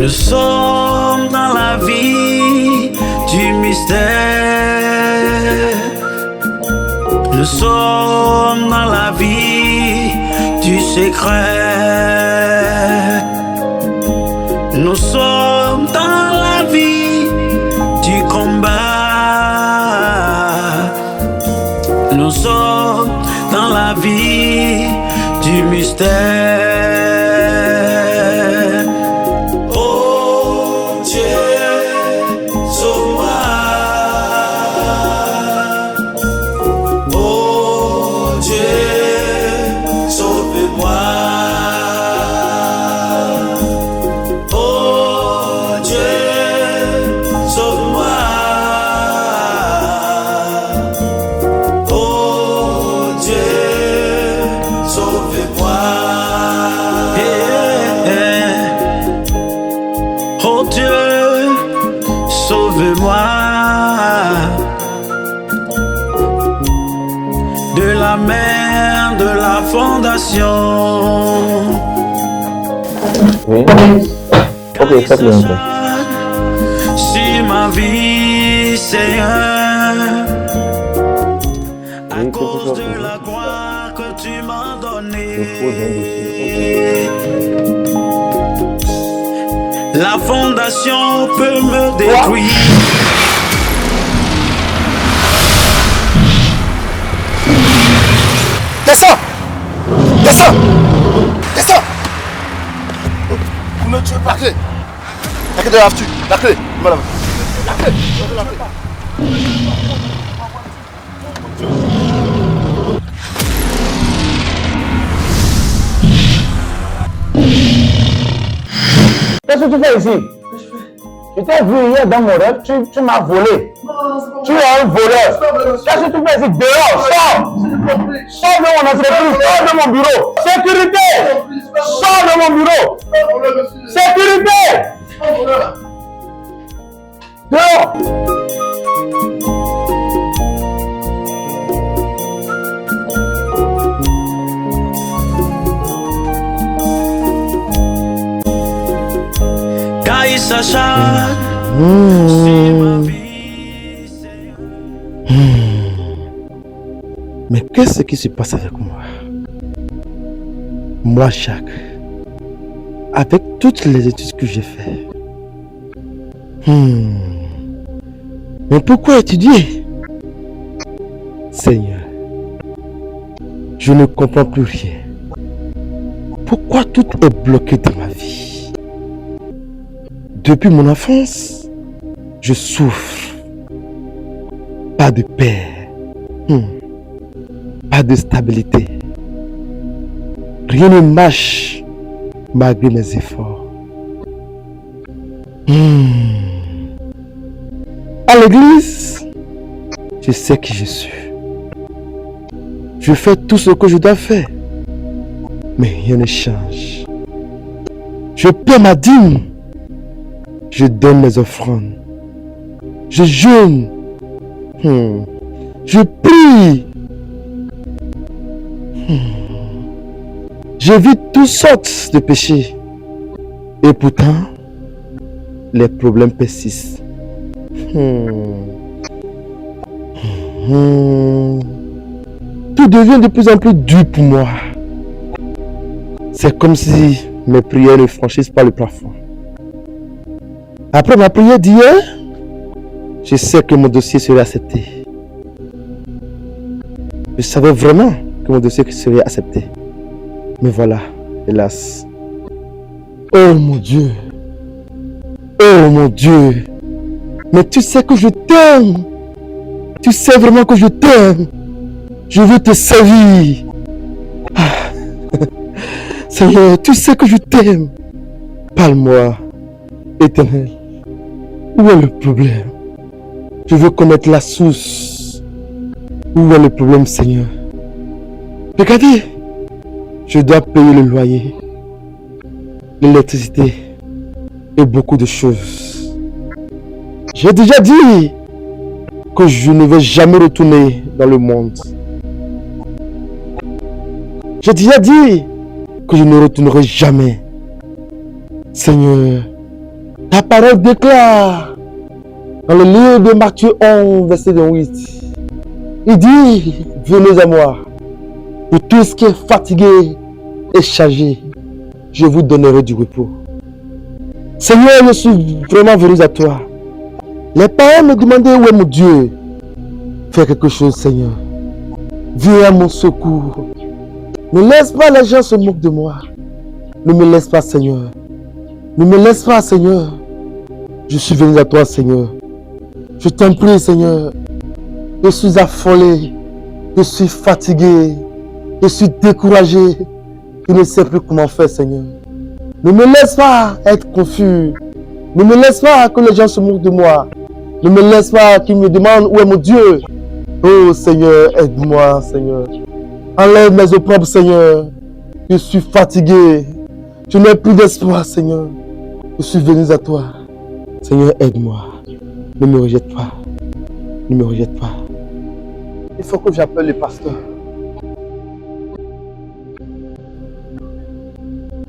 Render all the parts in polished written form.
Nous sommes dans la vie du mystère. Nous sommes dans la vie du secret. Nous sommes dans la vie du combat. Nous sommes dans la vie du mystère. Oh Dieu, sauve-moi de la mer, de la fondation. Oui. Ok, ça c'est un peu. Sur ma vie, Seigneur, à cause de la gloire que tu m'as donnée. La fondation peut me détruire. Descends! Descends! Descends! Vous me tuez pas. La clé! La clé de la tu. La clé! Madame. La clé! La clé! Qu'est-ce que tu fais ici? Je t'ai vu hier dans mon rêve, tu m'as volé. Tu es un voleur. Qu'est-ce que tu fais ici? Dehors, sors! Sors de mon entreprise, sors de mon bureau. Sécurité! Sors de mon bureau. Sécurité! Dehors! S'acharne sur ma vie. Mais qu'est-ce qui se passe avec moi? Moi, Jacques, avec toutes les études que j'ai faites. Mais pourquoi étudier? Seigneur, je ne comprends plus rien. Pourquoi tout est bloqué dans ma vie? Depuis mon enfance, je souffre. Pas de paix. Pas de stabilité. Rien ne marche malgré mes efforts. À l'église, je sais qui je suis. Je fais tout ce que je dois faire. Mais rien ne change. Je paie ma dîme. Je donne mes offrandes. Je jeûne. Je prie. J'évite toutes sortes de péchés. Et pourtant, les problèmes persistent. Tout devient de plus en plus dur pour moi. C'est comme si mes prières ne franchissent pas le plafond. Après ma prière d'hier, je sais que mon dossier serait accepté. Je savais vraiment que mon dossier serait accepté. Mais voilà, hélas. Oh mon Dieu! Oh mon Dieu! Mais tu sais que je t'aime! Tu sais vraiment que je t'aime! Je veux te servir! Seigneur, tu sais que je t'aime! Parle-moi, Éternel. Où est le problème? Je veux connaître la source. Où est le problème, Seigneur? Regardez, je dois payer le loyer, l'électricité et beaucoup de choses. J'ai déjà dit que je ne vais jamais retourner dans le monde. J'ai déjà dit que je ne retournerai jamais. Seigneur, Ta parole déclare dans le livre de Matthieu 11, verset 8. Il dit, venez à moi, pour tout ce qui est fatigué et chargé, je vous donnerai du repos. Seigneur, je suis vraiment venu à toi. Les parents me demandaient où est mon Dieu. Fais quelque chose, Seigneur. Viens à mon secours. Ne laisse pas les gens se moquer de moi. Ne me laisse pas, Seigneur. Ne me laisse pas, Seigneur. Je suis venu à toi, Seigneur. Je t'en prie, Seigneur. Je suis affolé. Je suis fatigué. Je suis découragé. Je ne sais plus comment faire, Seigneur. Ne me laisse pas être confus. Ne me laisse pas que les gens se moquent de moi. Ne me laisse pas qu'ils me demandent où est mon Dieu. Oh Seigneur, aide-moi, Seigneur. Enlève mes opprobles, Seigneur. Je suis fatigué. Je n'ai plus d'espoir, Seigneur. Je suis venu à toi. Seigneur, aide-moi. Ne me rejette pas. Ne me rejette pas. Il faut que j'appelle le pasteur.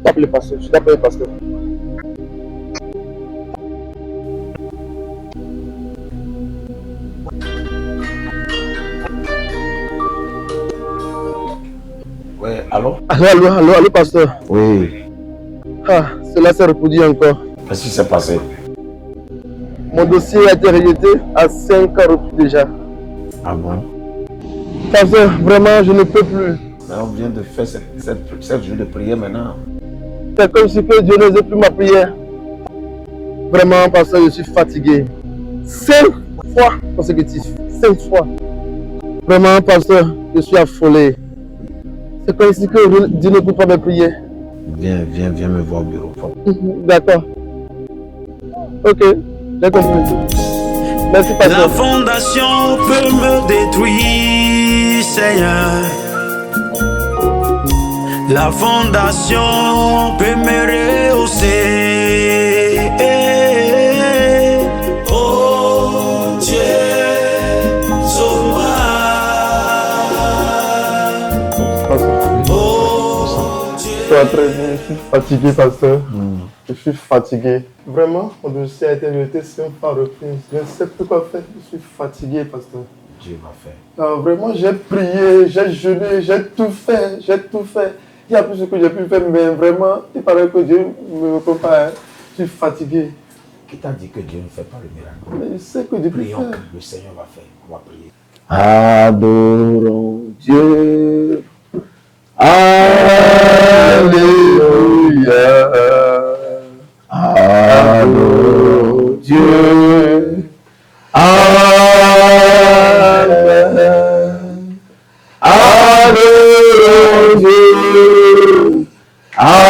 Appelle le pasteur. Je t'appelle le pasteur. Ouais, allô? Allô, pasteur. Oui. Ah, cela s'est reproduit encore. Qu'est-ce qui s'est passé? Mon dossier a été rejeté à 5 reprises déjà. Ah bon? Pasteur, vraiment, je ne peux plus. Mais on vient de faire cette jour de prière maintenant. C'est comme si que Dieu n'osait plus ma prière. Vraiment, pasteur, je suis fatigué. 5 fois consécutifs. 5 fois. Vraiment, pasteur, je suis affolé. C'est comme si que Dieu ne peut pas me prier. Viens me voir au bureau. D'accord. Ok, j'ai compris. Merci, pasteur. La fondation peut me détruire, Seigneur. La fondation peut me rehausser. Oh Dieu, sauve-moi. Oh Dieu. Très bien, je suis fatigué, pasteur. Je suis fatigué. Vraiment, mon dossier a été rejeté 5 fois reprise. Je ne sais plus quoi faire. Je suis fatigué, pasteur. Dieu va faire. Non, vraiment, j'ai prié, j'ai jeûné, j'ai tout fait. Il y a plus ce que j'ai pu faire, mais vraiment, il paraît que Dieu ne me répond pas. Hein. Je suis fatigué. Qui t'a dit que Dieu ne fait pas le miracle? Mais je sais que Dieu peut Prions, faire. le Seigneur va faire. On va prier. Adorons Dieu. Alléluia. Adorons Dieu. Amen. Adorons Dieu. Alléluia.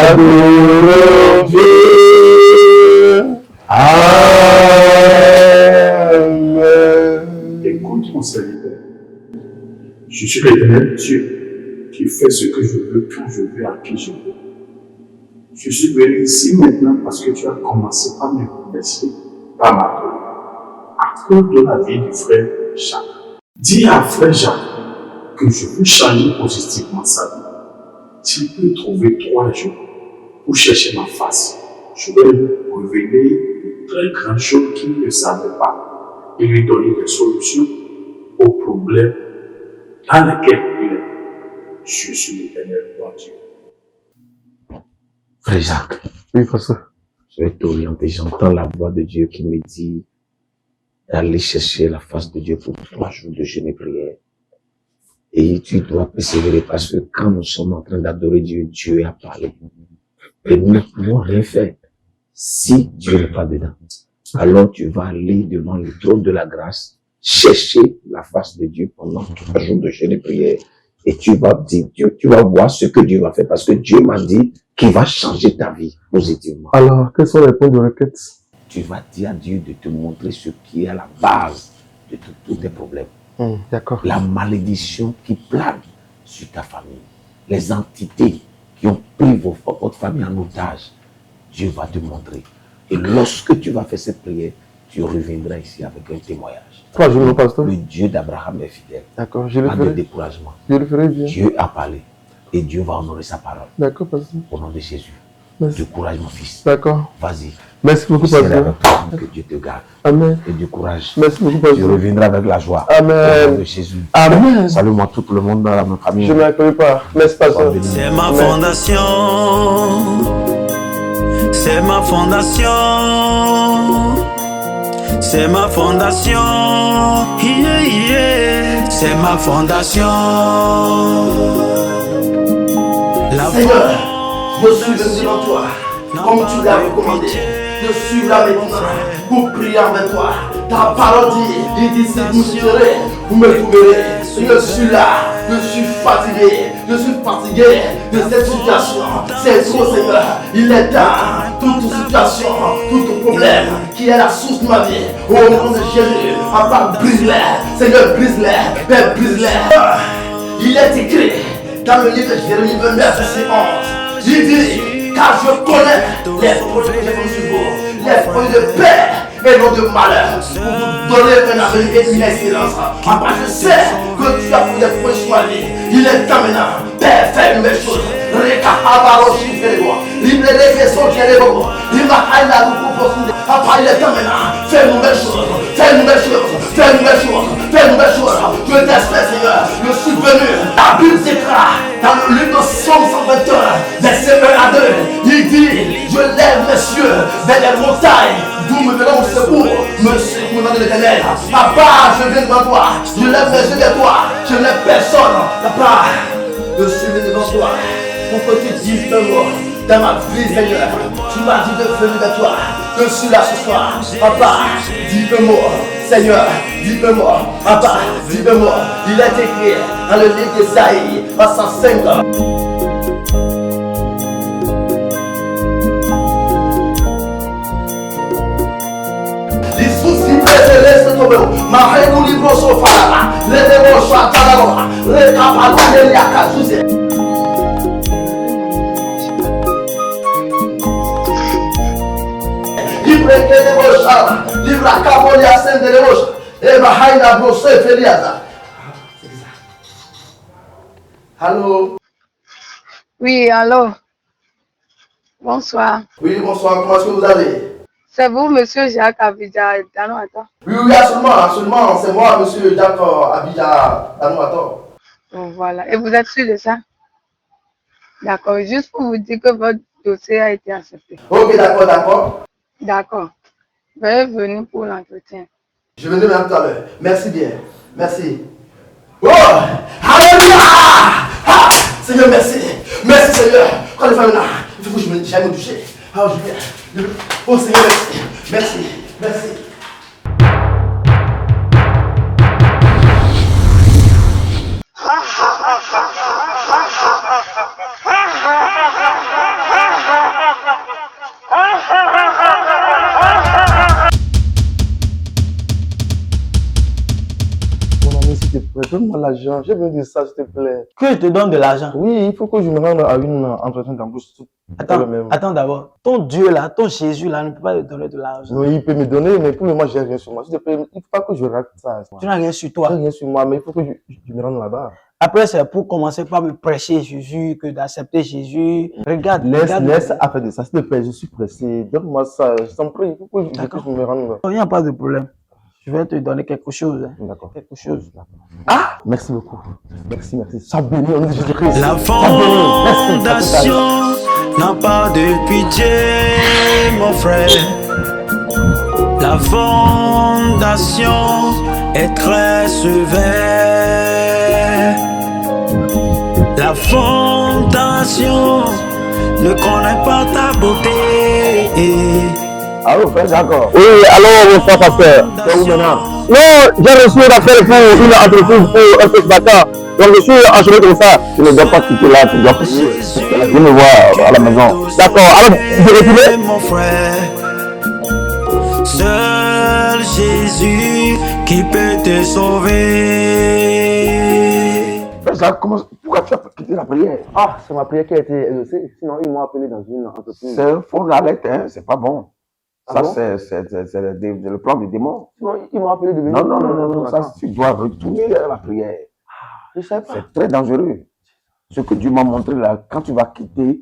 Adorons Dieu. Amen. Écoute mon serviteur. Je suis l'Éternel Dieu qui fait ce que je veux, quand je veux, à qui je veux. Je suis venu ici maintenant parce que tu as commencé par me remercier, par m'appeler, à cause de la vie du frère Jacques. Dis à frère Jacques que je veux changer positivement sa vie. S'il peut trouver 3 jours pour chercher ma face, je vais lui révéler de très grandes choses qu'il ne savait pas et lui donner des solutions aux problèmes dans lesquels il est. Je suis l'Éternel, mon Dieu. Frère Jacques, Oui, pasteur. je vais t'orienter. J'entends la voix de Dieu qui me dit d'aller chercher la face de Dieu pour 3 jours de jeûne et prière. Et tu dois persévérer parce que quand nous sommes en train d'adorer Dieu, Dieu a parlé. Et nous ne pouvons rien faire si Dieu n'est pas dedans. Alors tu vas aller devant le trône de la grâce, chercher la face de Dieu pendant 3 jours de jeûne et prière. Et tu vas dire, tu vas voir ce que Dieu va faire parce que Dieu m'a dit qu'il va changer ta vie positivement. Alors, quels sont les points de requête? Tu vas dire à Dieu de te montrer ce qui est à la base de tous tes problèmes. D'accord. La malédiction qui plane sur ta famille, les entités qui ont pris votre famille en otage, Dieu va te montrer. Et lorsque tu vas faire cette prière, tu reviendras ici avec un témoignage. 3 jours, mon pasteur. Le Dieu d'Abraham est fidèle. D'accord, je le Pas de ferai. découragement. Je le ferai bien. Dieu a parlé. Et Dieu va honorer sa parole. D'accord, pasteur. Au nom de Jésus. Merci. Du courage, mon fils. D'accord. Vas-y. Merci beaucoup, Je serai pasteur. avec toi. Que Dieu te garde. Amen. Et du courage. Merci beaucoup, Tu pasteur. reviendras avec la joie. Amen. Au nom de Jésus. Amen. Salue-moi tout le monde dans ma famille. Je ne m'appelle pas. Merci, pasteur. C'est ma fondation. C'est ma fondation. C'est ma fondation. Yeah, yeah. C'est ma fondation. La Seigneur, je suis venu devant toi, comme tu l'as recommandé, de suivre la maison pour prier avec toi. Ta parole dit, il dit, si vous me cherchez, vous me trouverez. Je suis là, je suis fatigué de cette situation. C'est trop, Seigneur. Il est temps, toute situation, tout problème qui est la source de ma vie. Au nom de Jésus, Papa, brise-les. Seigneur, brise-les. Père, brise-les. Il est écrit dans le livre de Jérémie 29, verset 11. Il dit, car je connais les projets que j'ai conçus sur vous, les projets de paix et non de malheur, pour vous donner un avenir et une espérance. Papa, je sais que tu as fait des projets sur ma vie. Il est temps maintenant, Père, fais une nouvelle chose. Papa, il est temps maintenant, fais une nouvelle chose, fais une nouvelle chose, fais une nouvelle chose, fais une nouvelle chose. Je t'espère, Seigneur, je suis venu. La Bible déclare dans le livre de Somme 121, verset 1 à 2, il dit, je lève mes yeux vers les montagnes, d'où me venons au secours, me secours de l'Éternel. Papa, je viens devant toi, je lève mes yeux vers toi, je n'ai personne. Papa, je suis venu devant toi, pour que tu dises un mot dans ma vie, Seigneur. Tu m'as dit de venir vers toi, je suis là ce soir. Papa, dis un mot, Seigneur, dis un mot. Papa, dis un mot. Il est écrit dans le livre d'Ésaïe, 105. Les soucis prêts laissent tomber. Ma reine nous livre au fara. Les démons sont à Talanoa. Les capables de l'Yakazouze. Libre que les moches, libre à Cabolia, Saint de l'Emoche. Et ma reine a brossé Feliaza. Allô? Oui, allô. Bonsoir. Oui, bonsoir, comment est-ce que vous allez? C'est vous, monsieur Jacques Abidja Danouata. Oui, oui, absolument, c'est moi, monsieur Jacques Abidja Danouata. Bon, voilà. Et vous êtes sûr de ça? D'accord. Juste pour vous dire que votre dossier a été accepté. Ok, d'accord, d'accord. D'accord. Veuillez venir pour l'entretien. Je vais venir tout à l'heure. Merci bien. Merci. Oh! Alléluia! Ah! Seigneur, merci. Merci, Seigneur. Quand les femmes là, il faut que j'aille me toucher. Ah, je viens. Oh, Seigneur, merci. Merci. Merci. Mon ami, s'il te plaît, donne-moi l'argent. J'ai besoin de ça, s'il te plaît. Que je te donne de l'argent. Oui, il faut que je me rende à une entretien d'embauche. Attends d'abord. Ton Dieu là, ton Jésus là ne peut pas te donner de l'argent. Oui, il peut me donner, mais pour le moment, j'ai rien sur moi. S'il te plaît, il ne faut pas que je rate ça. Tu n'as rien sur J'ai toi. rien sur moi, mais il faut que je me rende là-bas. Après, c'est pour commencer par me prêcher Jésus, que d'accepter Jésus. Regarde, Laisse regarde. à faire de ça, s'il te plaît, je suis pressé. Donne-moi ça, je t'en prie, il faut que je puisse me rendre. Il n'y a pas de problème. Je vais te donner quelque chose. Hein. D'accord. Quelque chose. Ah! Merci beaucoup. Merci. Sois béni au nom de Jésus-Christ. La Sois béni. Merci. fondation n'a pas de pitié, mon frère. La fondation est très sévère. La fondation ne connaît pas ta beauté. Allô, frère Jacob. Oui, alors, bonsoir, pasteur. C'est où maintenant? Non, j'ai reçu un appel pour une entreprise pour un peu de bâtard. Donc, je suis enchaîné comme ça. Tu ne dois pas quitter là, tu dois venir me voir à la maison. D'accord, alors, vous reculez? Mon frère, seul Jésus qui peut te sauver. Frère Jacques, pourquoi tu as quitté la prière? Ah, c'est ma prière qui a été exaucée. Sinon, ils m'ont appelé dans une entreprise. C'est un fond d'alerte, hein, c'est pas bon. Ah Ça, bon? c'est le plan du démon. Sinon, ils m'ont appelé de venir. Non, ça, tu dois retourner à la prière. Je sais pas. C'est très dangereux. Ce que Dieu m'a montré là, quand tu vas quitter,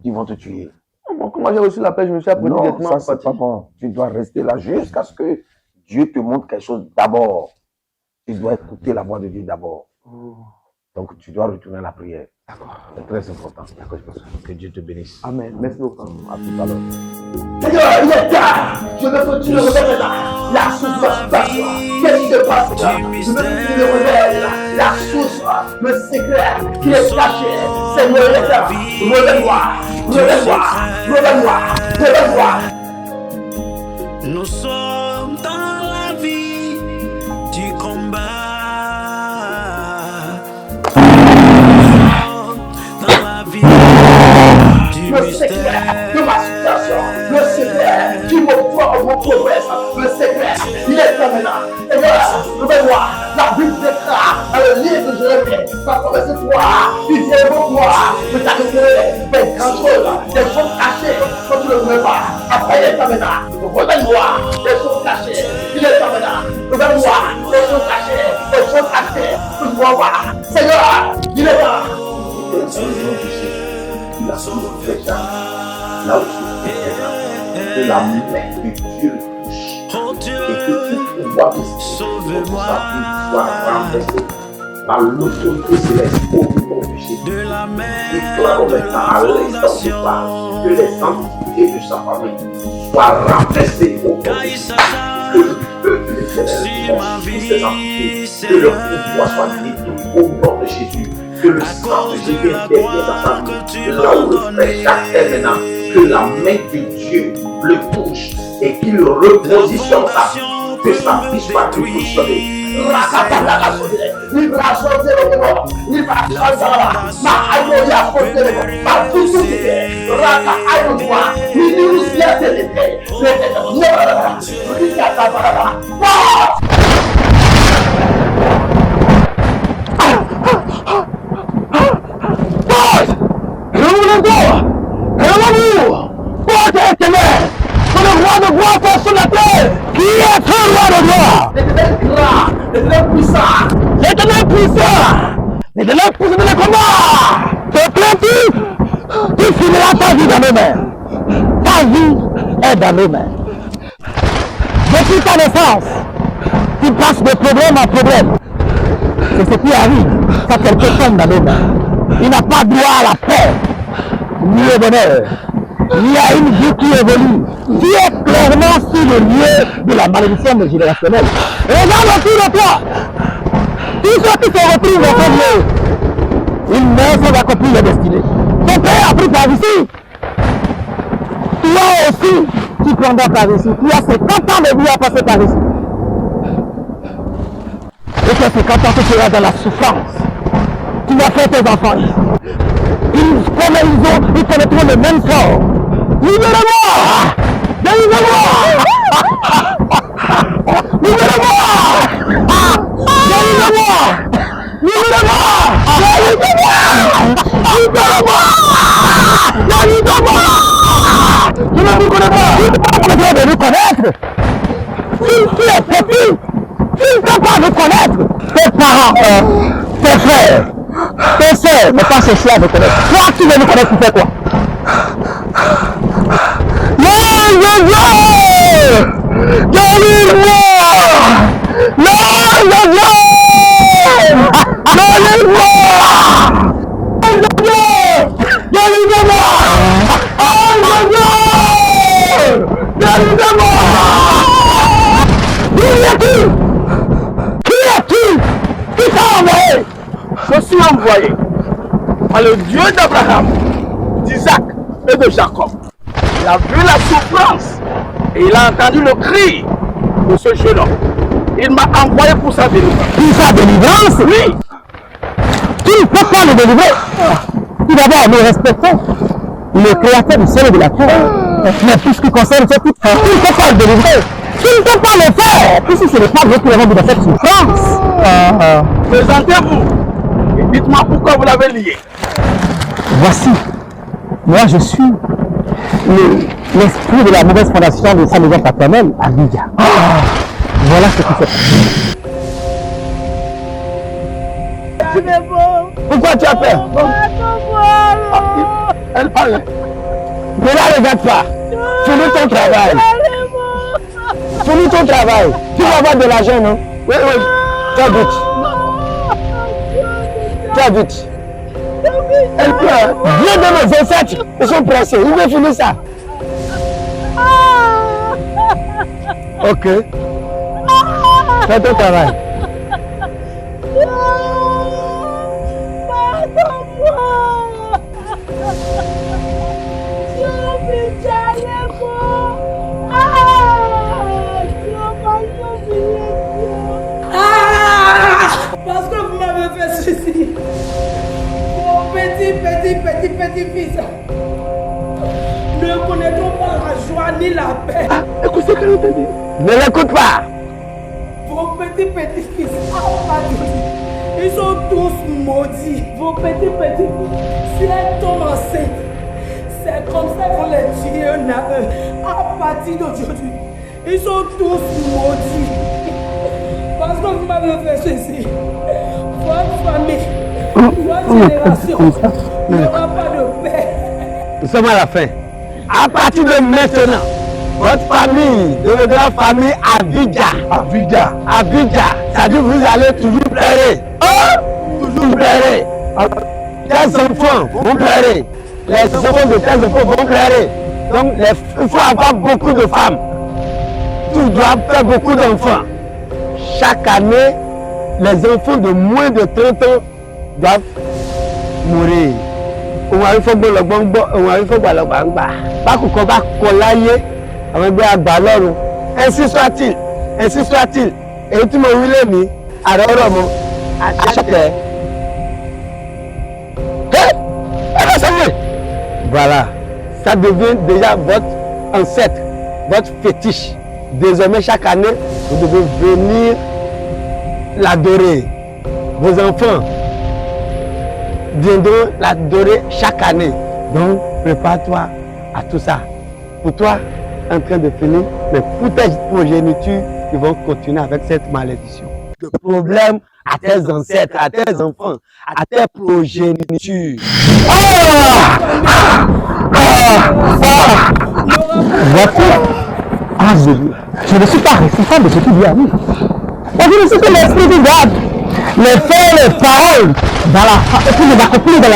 ils vont te tuer. Bon, comment j'ai reçu l'appel, je me suis appris Non, directement. ça c'est pas bon. Tu dois rester là jusqu'à ce que Dieu te montre quelque chose d'abord. Tu dois écouter la voix de Dieu d'abord. Donc tu dois retourner à la prière. D'accord. C'est très important. D'accord, que Dieu te bénisse. Amen. Merci beaucoup. À tout à l'heure. Seigneur, il est tard. Je me continue de remettre la source de la situation. Qu'est-ce qui se passe là? Je me continue de remettre la source, le secret qui est caché. Seigneur, il est tard. Relève-moi. Relève-moi. Relève-moi. Relève-moi. Nous sommes dans la vie du combat. Dans la vie du Le secret de ma situation, le secret qui m'octroie mon progrès, le secret, il est là maintenant. Et voilà, remets-moi, la Bible déclare dans le livre de Jérémie, quand on verset 3, il vient de moi, de t'arrêter des grandes choses, des choses cachées, quand tu ne le remets pas. Après, il est là maintenant, remets-moi, des choses cachées, il est là maintenant, remets-moi, des choses cachées, des choses cachées, que je dois voir. Seigneur, il est là. Il a son fait là où je suis, que la main de Dieu le touche Oh et Dieu, que tout pouvoir de sauve-moi soit renversé par l'autorité céleste au nom de Jésus. de la Déclarons maintenant à l'instant de part que les entités de sa famille soient renversées au nom de Jésus. Que le feu de l'Éternel consume ces entités, que leur pouvoir soit détruit au nom de Jésus. Que le sang de Jésus intervienne dans sa vie, là où le frère Jacques est maintenant, que la main de Dieu le touche et qu'il repositionne sa vie, que sa vie soit repositionnée. L'éternel puissant de le combat. Te plains-tu? Tu finiras ta vie dans nos mains. Ta vie est dans nos mains. Depuis ta naissance, tu passes de problème en problème. C'est ce qui arrive quand quelqu'un tombe dans nos mains. Il n'a pas droit à la paix, ni au bonheur, ni à une vie qui évolue. Tu es clairement sur le lieu de la malédiction générationnelle. Regarde autour de toi. Tous ceux qui se retrouvent dans ce lieu, ils meurent sans accomplir leur destinée. Ton père a pris ta vie. Toi aussi, tu prendras ta vie. Tu as 50 ans de vie à passer par ici. Et que 50 ans, tu seras dans la souffrance. Tu vas faire tes enfants ici. Ils connaîtront le même sort. Libérez-moi! Délivrez-moi! Libérez-moi! Délivrez-moi! Libérez-moi! Libérez-moi! Libérez-moi! Je ne vous connais pas! Tu dois de nous connaître! Tu es petit! Tu ne peux pas nous connaître! Tes parents, tes frères, tes soeurs ne pas chercher à nous connaître. Toi, tu veux nous connaître pour faire quoi? Délivre-moi! Je suis envoyé par le Dieu d'Abraham, d'Isaac et de Jacob. Il a vu la souffrance et il a entendu le cri de ce jeune homme. Il m'a envoyé pour sa délivrance. Pour sa délivrance? Oui. Tu ne peux pas le délivrer. Tout d'abord, nous respectons le créateur du ciel et de la terre. Mais tout ce qui concerne ce type, tu ne peux pas le délivrer. Tu ne peux pas le faire. Puisque ce n'est pas Dieu qui l'a rendu dans cette souffrance. Présentez-vous et dites-moi pourquoi vous l'avez lié. Voici, moi je suis l'esprit de la mauvaise fondation de sa maison paternelle à Lydia. Voilà ce qui se passe. Pourquoi tu as peur? Elle parle. Ne la regarde pas. Finis ton travail. Finis ton travail. Tu vas avoir de l'argent, non? Oui, oui. Tu as vite. Tu as vite. Elle pleure. Viens de mes ancêtres. Ils sont pressés. Ils veulent finir ça. Ok. Fais ton travail. Parce que vous m'avez fait ceci. Mon petit fils ne connaîtront pas la joie ni la paix. Écoute ce qu'elle te dit. Ne l'écoute pas. Vos petits fils, ils sont tous maudits. Vos petits fils, si elles tombent enceintes, c'est comme ça qu'on les tuer un à un. À partir d'aujourd'hui, ils sont tous maudits. Parce que vous m'avez fait ceci. Votre famille, votre génération n'aura pas de paix. Nous sommes à la fin. À partir de maintenant, votre famille deviendra famille Abidja. Ça dit que vous allez toujours pleurer. Toujours pleurer. Tes enfants vont pleurer. Les enfants de tes enfants vont pleurer. Donc il faut avoir beaucoup de femmes. Tu dois faire beaucoup d'enfants. Chaque année, les enfants de moins de 30 ans doivent mourir. Ainsi soit-il. Et tu m'as vu les voilà, ça devient déjà votre ancêtre, votre fétiche. Désormais, chaque année, vous devez venir l'adorer. Vos enfants viendront l'adorer chaque année. Donc, prépare-toi à tout ça. Pour toi, en train de finir, mais pour tes progénitures, ils vont continuer avec cette malédiction. Le problème à tes ancêtres, à tes enfants, à tes progénitures. Je ne suis pas responsable de ce qui vient à nous. Je ne suis que l'esprit du God. Les faits, les paroles, dans la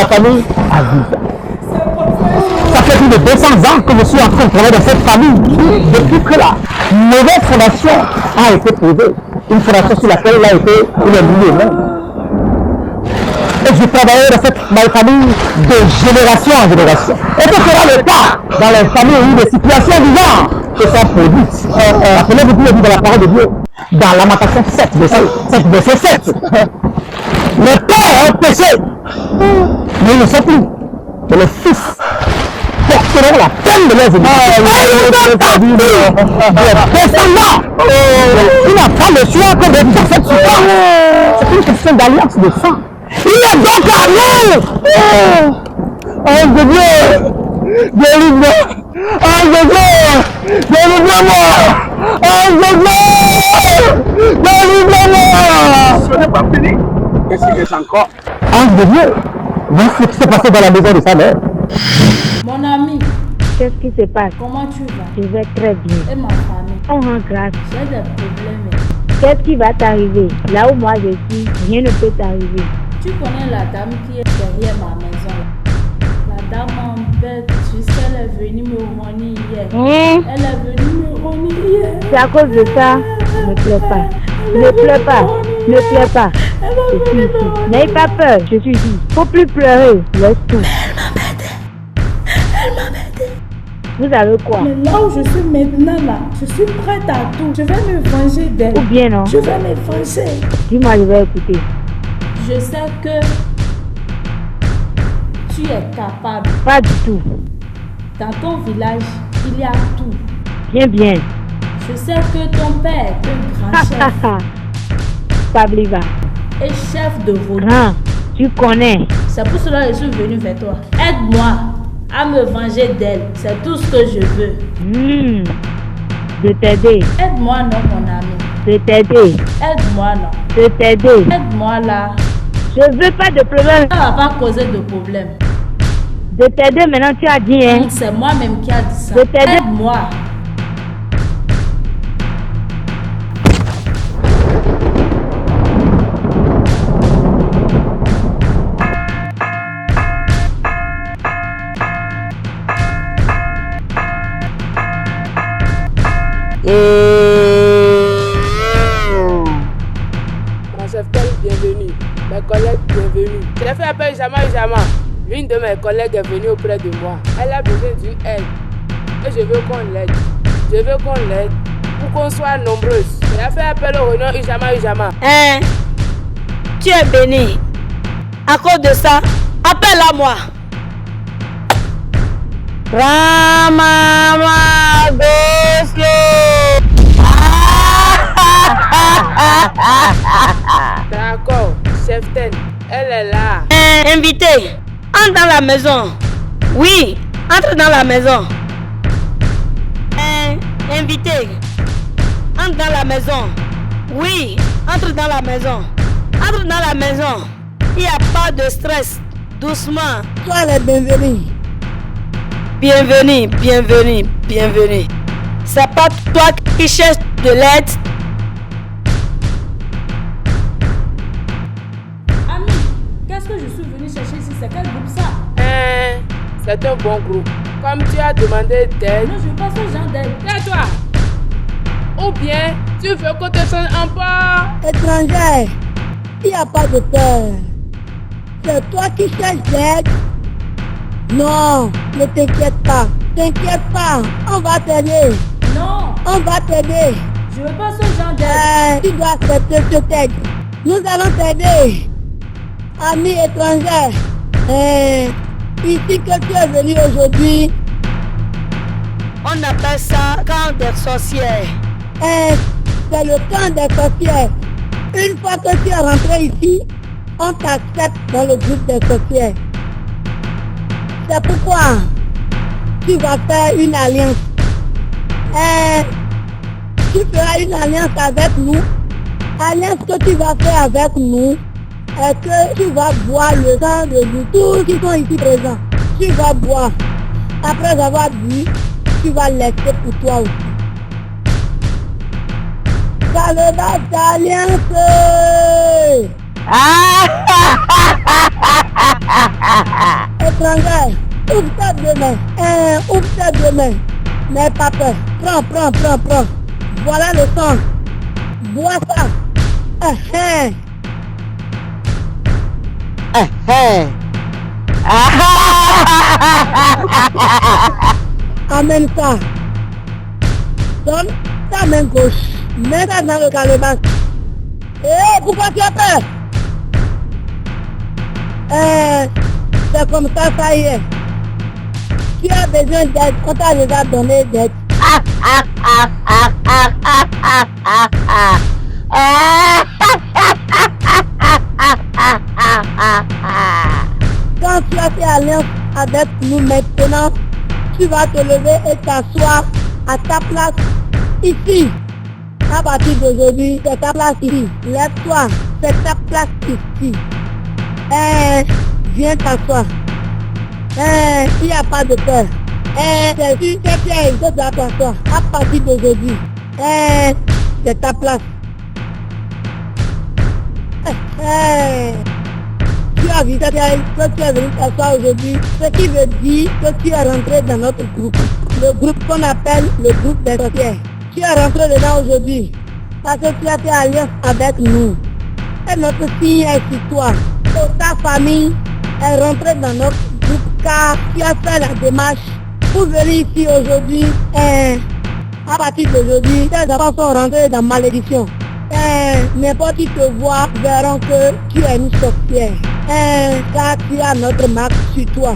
famille, à vivre. Ça fait plus de 200 ans que je suis en train de travailler dans cette famille. Depuis que la mauvaise fondation a été posée. Une fondation sur laquelle il a été oublié. Et je travaille dans cette famille de génération en génération. Et ce sera le cas dans les familles où des situations du genre se sont produites. Rappelez-vous que dit dans la parole de Dieu, dans Lamentation 7, verset 7. Les pères ont péché, mais ils ne sont plus. Et les fils porteront la peine de leurs ennemis. Les descendants, il n'a pas le choix que de faire cette souffrance. C'est une question d'alliance de sang. Il est donc à nous. Oh de Dieu, délivre-moi. Oh de Dieu, délivre-moi. Oh de Dieu, délivre-moi. Ce n'est pas fini. Qu'est-ce que c'est encore? Oh de Dieu, vois ce qui s'est passé dans la maison de sa mère. Mon ami, qu'est-ce qui se passe? comment tu vas? Je vais très bien. Et ma famille? On rend grâce. J'ai des problèmes. Qu'est-ce qui va t'arriver? Là où moi je suis, rien ne peut t'arriver. Tu connais la dame qui est derrière ma maison là? La dame m'embête, tu sais, elle est venue me rogner hier. Elle est venue me rogner hier. C'est à cause de ça. Ne pleure pas. Ne pleure pas. Ne pleure pas. Je suis ici. N'ayez pas peur. Je suis ici. Faut plus pleurer. Laisse tout. Elle m'embête. Vous avez quoi? Mais là où je suis maintenant là, je suis prête à tout. Je vais me venger d'elle. Ou bien non? Je vais me venger. Dis-moi, je vais écouter. Je sais que tu es capable. Pas du tout. Dans ton village, il y a tout. Bien. Je sais que ton père est un grand chef. Pabliva. Et chef de vos Grand, tu connais. C'est pour cela que je suis venue vers toi. Aide-moi à me venger d'elle. C'est tout ce que je veux. De t'aider. Aide-moi non, mon ami. De t'aider. Aide-moi non. De t'aider. Aide-moi là. Je veux pas de problème. Ça va pas causer de problème. De t'aider maintenant, tu as dit, hein. C'est moi-même qui a dit ça. De t'aider. Aide-moi. Ma chef, bienvenue. Mes collègues, bienvenue. J'ai fait appel Ijama. L'une de mes collègues est venue auprès de moi. Elle a besoin d'une aide. Et je veux qu'on l'aide. Pour qu'on soit nombreuses. J'ai fait appel au renom Ijama. Hein? Tu es béni. À cause de ça, appelle à moi. Ramama Goslo. D'accord, chef Ten, elle est là. Invité, entre dans la maison. Oui, entre dans la maison. Invité, entre dans la maison. Oui, entre dans la maison. Entre dans la maison. Il n'y a pas de stress. Doucement. Toi, les bienvenue. Bienvenue. C'est pas toi qui cherches de l'aide. Ami, qu'est-ce que je suis venu chercher ici? C'est quel groupe ça? C'est un bon groupe. Comme tu as demandé d'aide. Non, je veux pas ce genre d'aide. Tais-toi. Ou bien, tu veux qu'on te sonne un peu? Étranger, il n'y a pas de peur. C'est toi qui cherches d'aide. Non, ne t'inquiète pas. On va t'aider. Non. On va t'aider. Je veux pas ce genre d'aide. Tu dois accepter cette aide. Nous allons t'aider. Ami étranger. Ici que tu es venu aujourd'hui. On appelle ça camp des sorcières. C'est le camp des sorcières. Une fois que tu es rentré ici, on t'accepte dans le groupe des sorcières. C'est pourquoi tu vas faire une alliance. Tu feras une alliance avec nous. Alliance que tu vas faire avec nous est que tu vas boire le sang de nous, tous qui sont ici présents. Tu vas boire. Après avoir bu, tu vas laisser pour toi aussi. Ça le va d'alliance. Étranger, ouvre ta demain. N'aie pas peur. Prends. Voilà le sang. Bois ça. Amène ça. Donne ta main gauche. Mets ça dans le calebasse. Pourquoi tu as peur? C'est comme ça, ça y est. Tu as besoin d'aide, on t'a déjà donné d'aide. Quand tu as fait alliance avec nous maintenant, tu vas te lever et t'asseoir à ta place ici. À partir d'aujourd'hui, c'est ta place ici. Lève-toi, c'est ta place ici. Viens t'asseoir. Il n'y a pas de peur. C'est sûr que tu as une chose à t'asseoir. À partir d'aujourd'hui, c'est ta place. Tu as vu que tu es venu t'asseoir aujourd'hui, ce qui veut dire que tu es rentré dans notre groupe. Le groupe qu'on appelle le groupe des sorcières. Tu es rentré dedans aujourd'hui parce que tu as fait alliance avec nous. Et notre signe est sur toi. Ta famille est rentrée dans notre groupe car tu as fait la démarche pour venir ici aujourd'hui. À partir d'aujourd'hui, tes enfants sont rentrés dans malédiction. N'importe qui te voit verront que tu es une sorcière. Car tu as notre marque sur toi.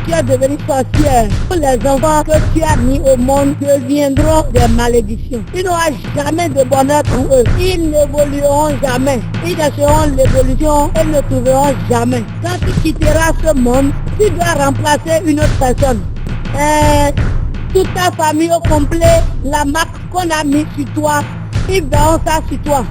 Tu es devenu sorcière. Les enfants que tu as mis au monde deviendront des malédictions. Ils n'auront jamais de bonheur pour eux. Ils n'évolueront jamais. Ils chercheront l'évolution et ne trouveront jamais. Quand tu quitteras ce monde, tu dois remplacer une autre personne. Toute ta famille au complet, la marque qu'on a mis sur toi, ils verront ça sur toi.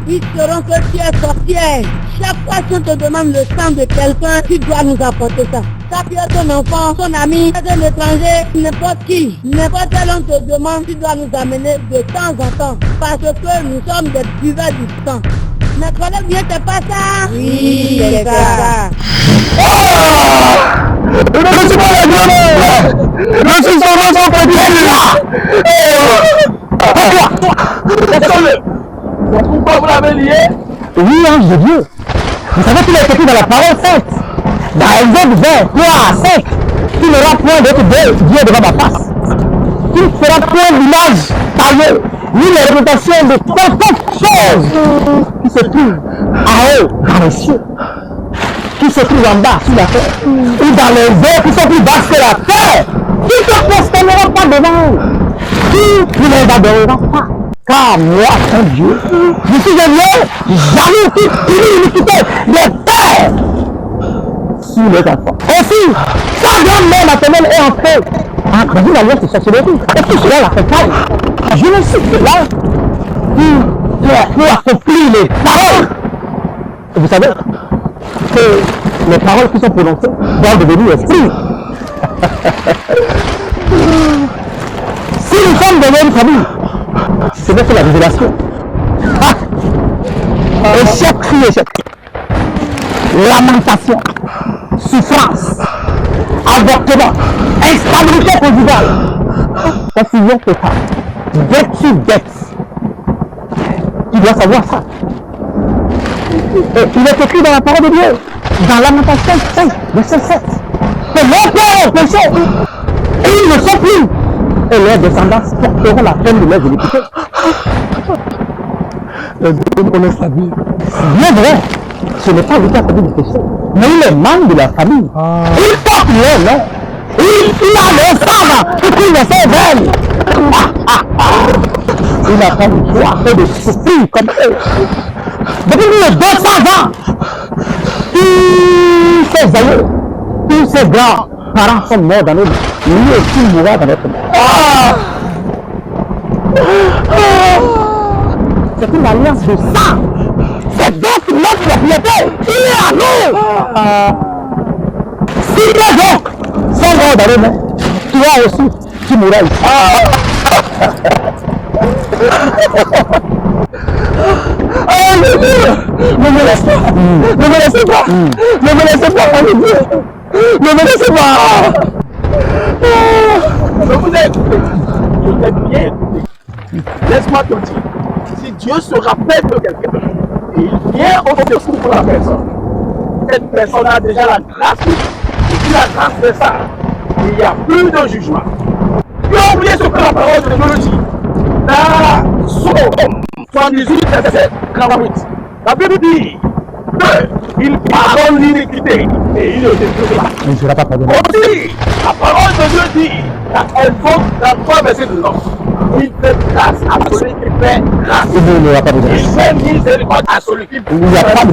Ils sauront que tu es sorcière. chaque fois qu'on te demande le sang de quelqu'un, tu dois nous apporter ça. Ça peut être ton enfant, ton ami, un étranger, n'importe qui, n'importe quel on te demande, tu dois nous amener de temps en temps. Parce que nous sommes des buveurs du sang. Mes collègues, viens te pas ça? Oui, c'est ça. Pourquoi vous l'avez lié? Oui, ange de Dieu. Vous savez qu'il est écrit dans la parole sainte. Dans Exode 20, 3 à 5, tu n'auras point d'être Dieu devant ma face. Tu ne feras point l'image taillée, ni les représentations de quelque chose qui se trouve en haut dans les cieux, qui se trouve en bas sous la terre, ou dans les eaux qui sont plus basses que la terre. Tu ne te prosterneras pas devant eux. Tu ne les adoreras pas. Car moi, un Dieu, je suis un Dieu, jamais qui punit l'iniquité des pères sur les enfants. Aussi, sa grand-mère maternelle est entrée dans une alliance de sorcellerie. Et tout cela la fait taille. Je ne sais que là, pour accomplir les paroles. Et vous savez que les paroles qui sont prononcées doivent devenir esprit. Si nous sommes dans une famille, c'est bien que la révélation. Échec, cri, échec. Lamentation, souffrance, avortement, instabilité conjugale, confusion totale, dette sur dette. Tu dois savoir ça. Et il est écrit dans la parole de Dieu, dans Lamentation 5, verset 7, que nos pères ont péché, et ils ne sont plus. Et leurs descendants porteront la peine de leurs iniquités. Les hommes connaissent la vie. Bien vrai, ce n'est pas lui qui a commis le péché, mais il est membre de la famille. Il porte leur nom. Il a le sang qui coule de ses veines. Il n'a pas le choix de souffrir comme eux. Depuis plus de 200 ans, tous ces aïeux, tous ces grands parents sont morts dans notre vie. Lui aussi mourra dans notre monde. C'est une alliance de sang. C'est donc notre propriété. Il est à nous. Si les autres sont morts dans nos mains, toi aussi, tu mourras ici. Ne me laisse pas. Ne me laissez pas. Ne me laissez pas. Ne me laissez pas. Je vous ai écouté. Je t'ai bien écouté. Laisse-moi te dire, si Dieu se rappelle de quelqu'un et il vient au secours pour la personne, cette personne a déjà la grâce. Et si la grâce fait ça, il n'y a plus de jugement. Tu as oublié ce que la parole de Dieu dit. Dans Somme 78, verset 48. La Bible dit qu'il pardonne l'iniquité et il ne détruit pas. Il ne sera pas pardonné. Aussi, la parole de Dieu dit, dans 3 versets de l'homme, il fait grâce à celui qui fait grâce. Il fait miséricorde à celui qui fait grâce.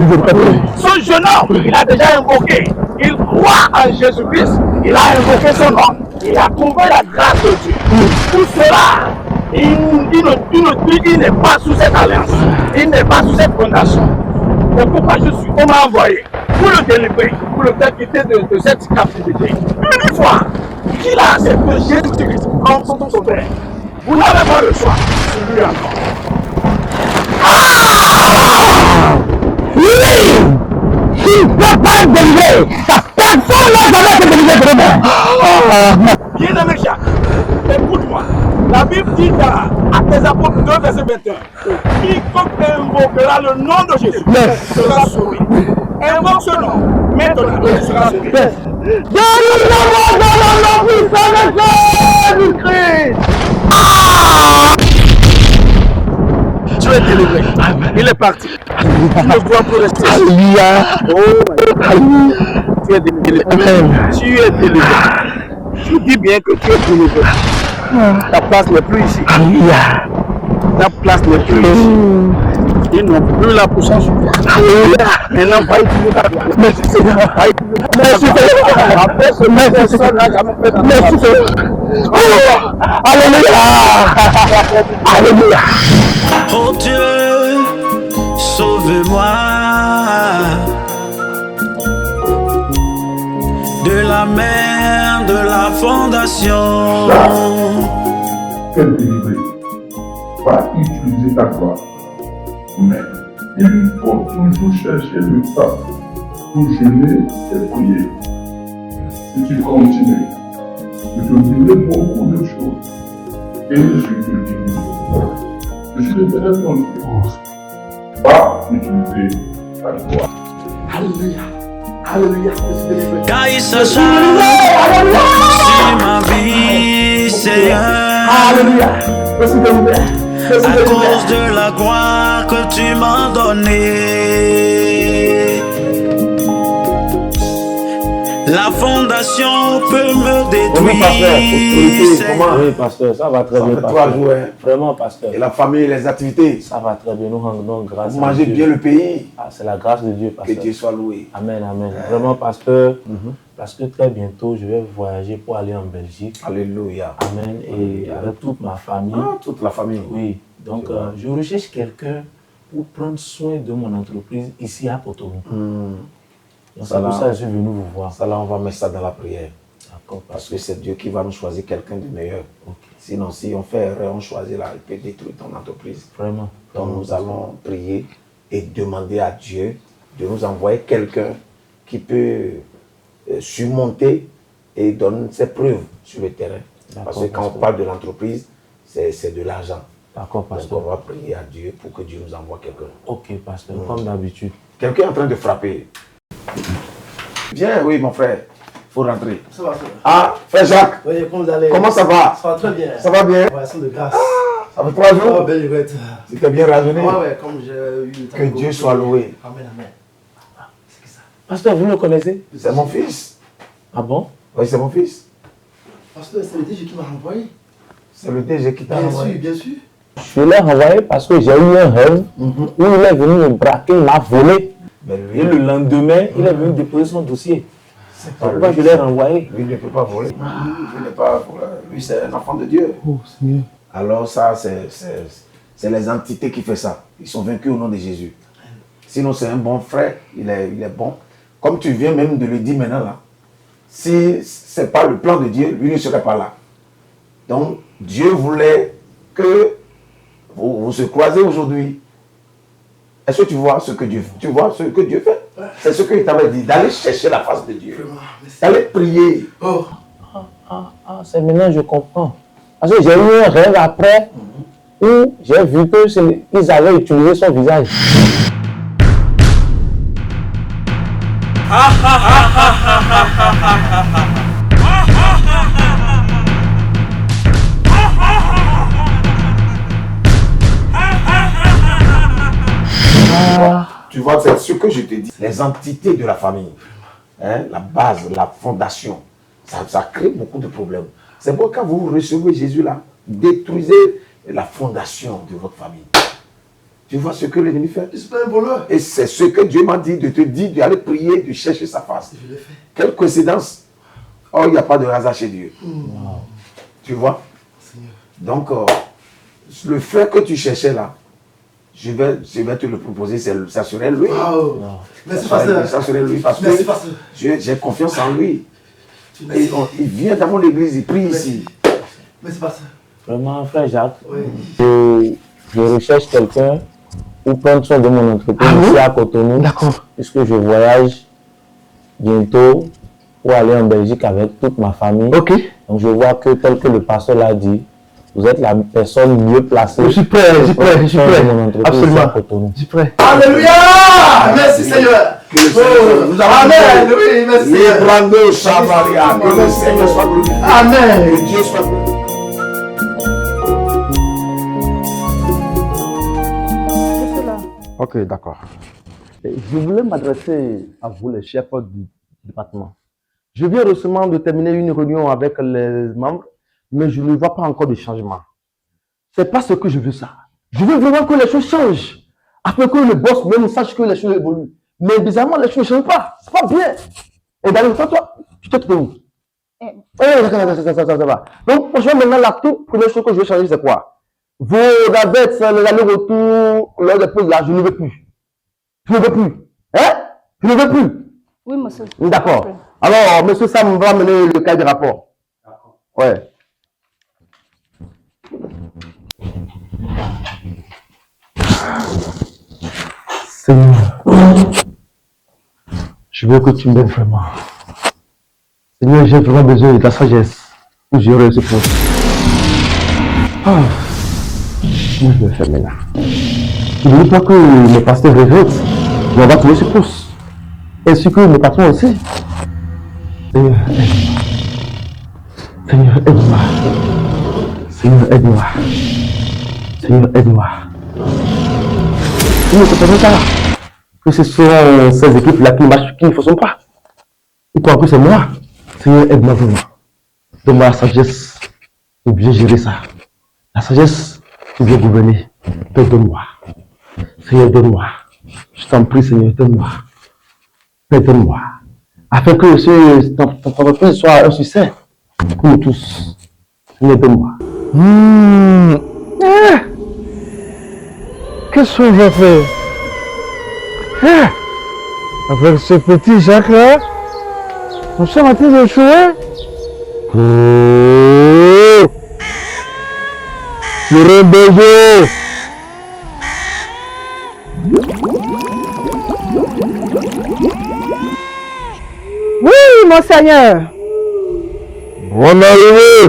Ce jeune homme, il a déjà invoqué. Il croit en Jésus-Christ. Il a invoqué son nom. Il a trouvé la grâce de Dieu. Tout cela, il n'est pas sous cette alliance. Il n'est pas sous cette fondation. C'est pourquoi on m'a envoyé pour le délivrer, pour le faire quitter de cette captivité. Une fois qu'il a accepté Jésus-Christ comme son sauveur, vous n'avez pas le choix sur lui encore. Oui, il ne peut pas être délivré. Personne n'a jamais été délivré de moi. Bien-aimé Jacques, écoute-moi. La Bible dit à tes apôtres 2, verset 21, quiconque invoquera le nom de Jésus sera sauvé. Invoque ce nom, maintenant tu seras sauvé. Donne-nous dans le nom puissant de Jésus-Christ. Tu es délivré. Il est parti. Tu ne dois plus rester. Alléluia. Tu es délivré. Tu es délivré. Je dis bien que tu es délivré. Ta place n'est plus ici. Alléluia. Ta place n'est plus ici. Ils n'ont plus la puissance. Maintenant, va utiliser ta place. Merci Seigneur. Merci Seigneur. Après ce personne n'a jamais fait ta place. Merci Seigneur. Alléluia. Alléluia. Oh Dieu, sauve-moi. la mère de la fondation. Quel délivré. Pas utiliser ta gloire. Mais il faut toujours chercher le temps pour jeûner et prier. Si tu continues, tu te dirai beaucoup de choses. Et je te dis, je suis l'éternel ton Dieu. Pas utiliser ta gloire. Alléluia. Alléluia. Car il s'agit sur ma vie, Seigneur. Alléluia. À cause de la gloire que tu m'as donnée. La fondation peut me détruire. Oui, pasteur, ça va très bien. Pasteur. Vraiment, pasteur. Et la famille, les activités. Ça va très bien. Nous rendons grâce. Vous mangez bien le pays. Ah, c'est la grâce de Dieu, pasteur. Que Dieu soit loué. Amen, amen. Vraiment, pasteur, parce que très bientôt, je vais voyager pour aller en Belgique. Alléluia. Amen. Et avec toute ma famille. Ah, toute la famille. Oui. Donc, je recherche quelqu'un pour prendre soin de mon entreprise ici à Cotonou. Donc, c'est pour ça que je suis venu vous voir. Ça là, on va mettre ça dans la prière. D'accord. Parce que c'est Dieu qui va nous choisir quelqu'un de meilleur. Okay. Sinon, si on fait erreur, on choisit là, il peut détruire ton entreprise. Vraiment. Donc, nous allons prier et demander à Dieu de nous envoyer quelqu'un qui peut surmonter et donner ses preuves sur le terrain. Parce que quand on parle de l'entreprise, c'est de l'argent. D'accord, pasteur. Donc, on va prier à Dieu pour que Dieu nous envoie quelqu'un. Ok, pasteur, comme d'habitude. Quelqu'un est en train de frapper. Viens, oui, mon frère. Il faut rentrer. Ça va, ça va. Ah, frère Jacques. Oui, comment vous allez? Comment ça va? Ça va très bien. Ça va bien? Ouais, sans de grâce. Ah, ça fait 3 jours? Oh, belle lurette. Tu t'es bien rajeuni? Ouais, comme j'ai eu le temps. Que Dieu soit loué. Amen, amen. C'est ça. Pasteur, vous me connaissez? C'est mon fils. Ah bon? Oui, c'est mon fils. Pasteur, c'est le DG qui m'a renvoyé. C'est le DG qui t'a envoyé. Bien sûr. Je l'ai renvoyé parce que j'ai eu un rêve où il est venu me braquer, il m'a volé. Lui, et le lendemain, il est venu déposer son dossier. C'est pourquoi je l'ai renvoyé. Lui ne peut pas voler. Lui, n'est pas, lui c'est un enfant de Dieu. Oh, Seigneur. Alors ça, c'est les entités qui font ça. Ils sont vaincus au nom de Jésus. Sinon, c'est un bon frère, il est bon. Comme tu viens même de le dire maintenant là, si ce n'est pas le plan de Dieu, lui ne serait pas là. Donc, Dieu voulait que vous se croisez aujourd'hui. Est-ce que tu vois ce que Dieu fait? C'est ce qu'il t'avait dit, d'aller chercher la face de Dieu. D'aller prier. Oh. C'est maintenant que je comprends. Parce que j'ai eu un rêve après où j'ai vu qu'ils avaient utilisé son visage. Tu vois, c'est ce que je te dis. Les entités de la famille, hein, la base, la fondation, ça crée beaucoup de problèmes. C'est pourquoi quand vous recevez Jésus là, détruisez la fondation de votre famille. Tu vois ce que l'ennemi fait? C'est pas un voleur. Et c'est ce que Dieu m'a dit, de te dire d'aller prier, de chercher sa face. Je l'ai fait. Quelle coïncidence. Oh, il n'y a pas de hasard chez Dieu. Wow. Tu vois? Seigneur. Donc, le frère que tu cherchais là, je vais te le proposer, ça serait lui. Wow. Merci, pasteur. Ça serait lui parce Merci, que pasteur. j'ai confiance en lui. Et il vient dans mon église, il prie ici. Merci, pasteur. Vraiment, frère Jacques, Oui. je recherche quelqu'un pour prendre soin de mon entreprise ici à Cotonou. D'accord. Puisque je voyage bientôt pour aller en Belgique avec toute ma famille. Ok. Donc je vois que, tel que le pasteur l'a dit, vous êtes la personne mieux placée. Je suis prêt, je suis prêt, je suis prêt. Absolument. Je suis prêt. Alléluia! Merci Seigneur. Amen. Oui, merci Seigneur. Que le Seigneur soit glorifié. Amen. Que Dieu soit glorifié. Ok, d'accord. Je voulais m'adresser à vous, les chefs du département. Je viens récemment de terminer une réunion avec les membres, mais je ne vois pas encore de changement. C'est pas ce que je veux ça. Je veux vraiment que les choses changent. Afin que le boss même sache que les choses évoluent. Mais bizarrement, les choses ne changent pas. C'est pas bien. Et d'ailleurs, toi, tu te trouves où? Ça va. Donc, franchement, maintenant, la toute première chose que je veux changer, c'est quoi? Vos navettes, les allers-retours, lors des pauses là, je ne veux plus. Je ne veux plus. Hein? Je ne veux plus. Oui, monsieur. D'accord. Alors, monsieur Sam va mener le cas du rapport. D'accord. Ouais. Seigneur, je veux que tu m'aides vraiment. Seigneur, j'ai vraiment besoin de ta sagesse pour gérer ce poste. Je vais faire maintenant. N'oublie pas que le pasteur regrette, mais on va trouver ce poste. Ainsi que mes patrons aussi. Seigneur, aide-moi. Seigneur, aide-moi. Seigneur, aide-moi. Seigneur, aide-moi. Il ne comprend pas que ce sont ces équipes-là qui ne fonctionnent pas. Ils croient que c'est moi. Seigneur, aide-moi vraiment. Donne-moi la sagesse pour bien gérer ça. La sagesse pour bien gouverner. Donne-moi. Seigneur, donne-moi. Je t'en prie, Seigneur, donne-moi. Donne-moi. Afin que ton entreprise soit un succès pour nous tous. Seigneur, donne-moi. Qu'est-ce qu'on va faire? Avec ce petit Jacques-là, nous sommes en train de jouer. Sur un bébé. Oui, mon Seigneur. Bonne arrivée.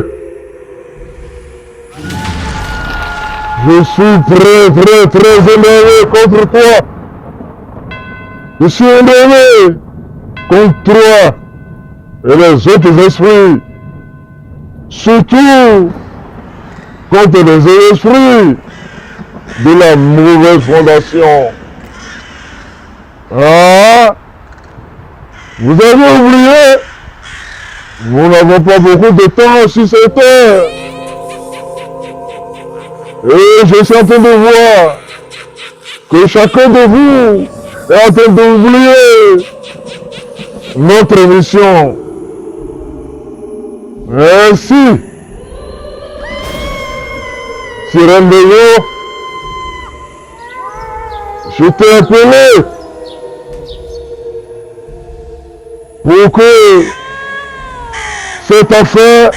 Je suis très énervé contre toi. Je suis énervé contre toi et les autres esprits. Surtout contre les esprits de la mauvaise fondation. Ah, vous avez oublié, nous n'avons pas beaucoup de temps sur cette terre. Et je suis en train de voir que chacun de vous est en train d'oublier notre mission. Ainsi, Sirène de l'eau, je t'ai appelé pour que cette affaire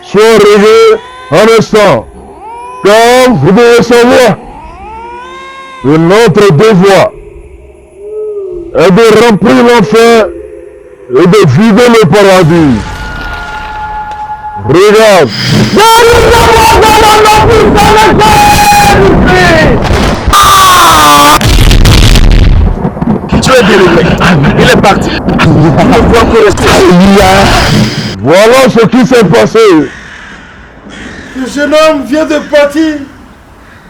soit réglée en instant. Car vous devez savoir que notre devoir est de remplir l'enfer et de vider le paradis. Regarde. Tu es délivré. Il est parti. Voilà ce qui s'est passé. Le jeune homme vient de partir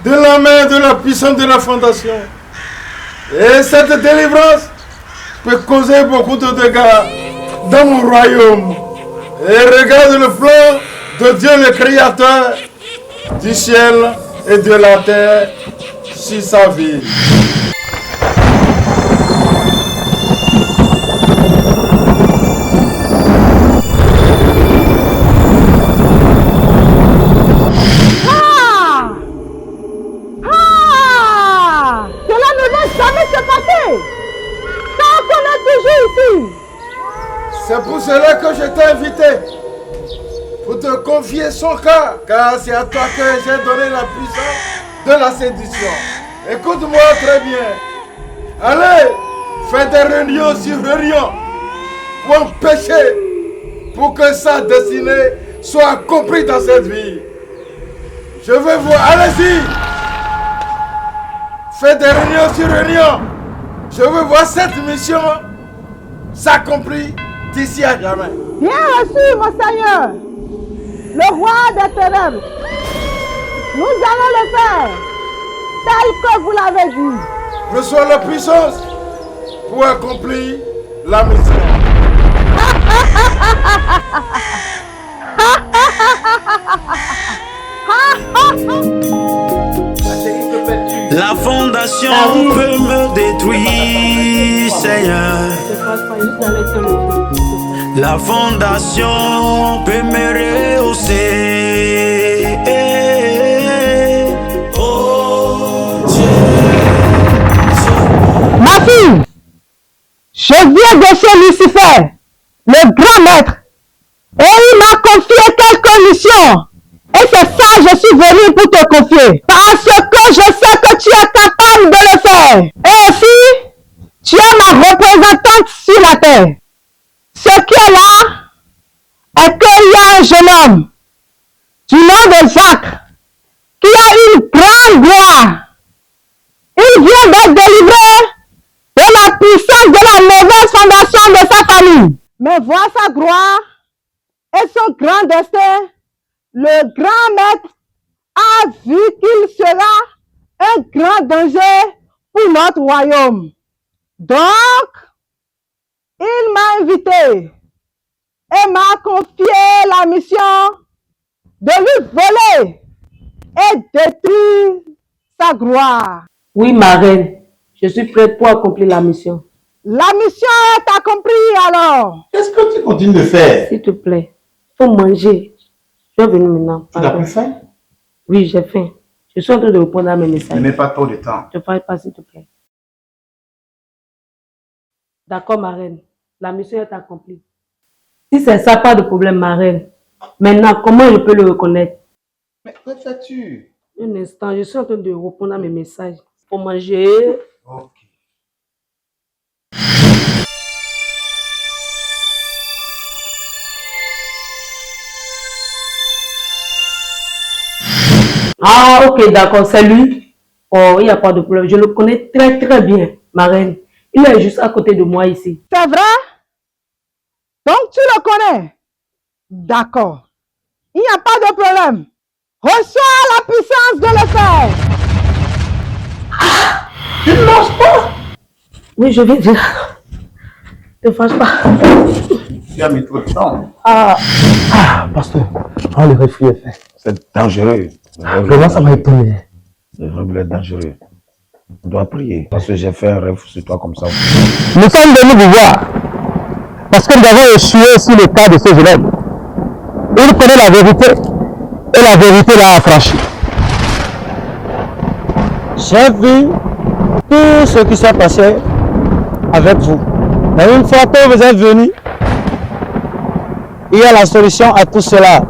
de la main de la puissance de la fondation. Et cette délivrance peut causer beaucoup de dégâts dans mon royaume. Et regarde le plan de Dieu le Créateur du ciel et de la terre sur sa vie. Cela ne va jamais se passer. Tant qu'on est toujours ici. C'est pour cela que je t'ai invité, pour te confier son cas, car c'est à toi que j'ai donné la puissance de la séduction. Écoute-moi très bien. Allez, fais des réunions sur réunions pour empêcher, pour que sa destinée soit accomplie dans cette vie. Je veux voir, allez-y. Fais des réunions sur réunions. Je veux voir cette mission s'accomplir d'ici à jamais. Bien reçu, mon Seigneur. Le roi des ténèbres. Nous allons le faire tel que vous l'avez dit. Reçois la puissance pour accomplir la mission. La fondation peut me détruire, Seigneur. La fondation peut me rehausser. Oh Dieu. Ma fille, je viens de chez Lucifer, le grand maître, et il m'a confié quelques missions. Et c'est ça que je suis venu pour te confier. Parce que je sais que tu es capable de le faire. Et aussi, tu es ma représentante sur la terre. Ce qui est là est qu'il y a un jeune homme du nom de Jacques qui a une grande gloire. Il vient d'être délivré de la puissance de la mauvaise fondation de sa famille. Mais voir sa gloire et son grand destin, le grand maître a vu qu'il sera un grand danger pour notre royaume. Donc, il m'a invité et m'a confié la mission de lui voler et détruire sa gloire. Oui, ma reine, je suis prête pour accomplir la mission. La mission est accomplie alors. Qu'est-ce que tu continues de faire? S'il te plaît, il faut manger. Je suis venu maintenant. Tu n'as plus faim? Oui, j'ai faim. Je suis en train de répondre à mes messages. Ne mets pas trop de temps. Je ne parle pas, s'il te plaît. D'accord, ma reine. La mission est accomplie. Si c'est ça, pas de problème, ma reine. Maintenant, comment je peux le reconnaître? Mais que fais-tu? Un instant, je suis en train de répondre à mes messages. Pour manger. Ok. Ah, ok, d'accord, c'est lui. Oh, il n'y a pas de problème. Je le connais très, très bien, ma reine. Il est juste à côté de moi ici. C'est vrai? Donc tu le connais? D'accord. Il n'y a pas de problème. Reçois la puissance de le faire. Tu ne manges pas? Oui, je vais dire. Ne te fâche pas. Tu as mis trop de temps. Pasteur, le refus est fait. C'est dangereux. Comment ça va étonner? C'est vraiment dangereux. On doit prier. Parce que j'ai fait un rêve sur toi comme ça. Nous sommes venus vous voir. Parce que nous avons échoué sur le cas de ce jeune homme. Il connaît la vérité. Et la vérité l'a affranchi. J'ai vu tout ce qui s'est passé avec vous. Mais une fois que vous êtes venus, il y a la solution à tout cela.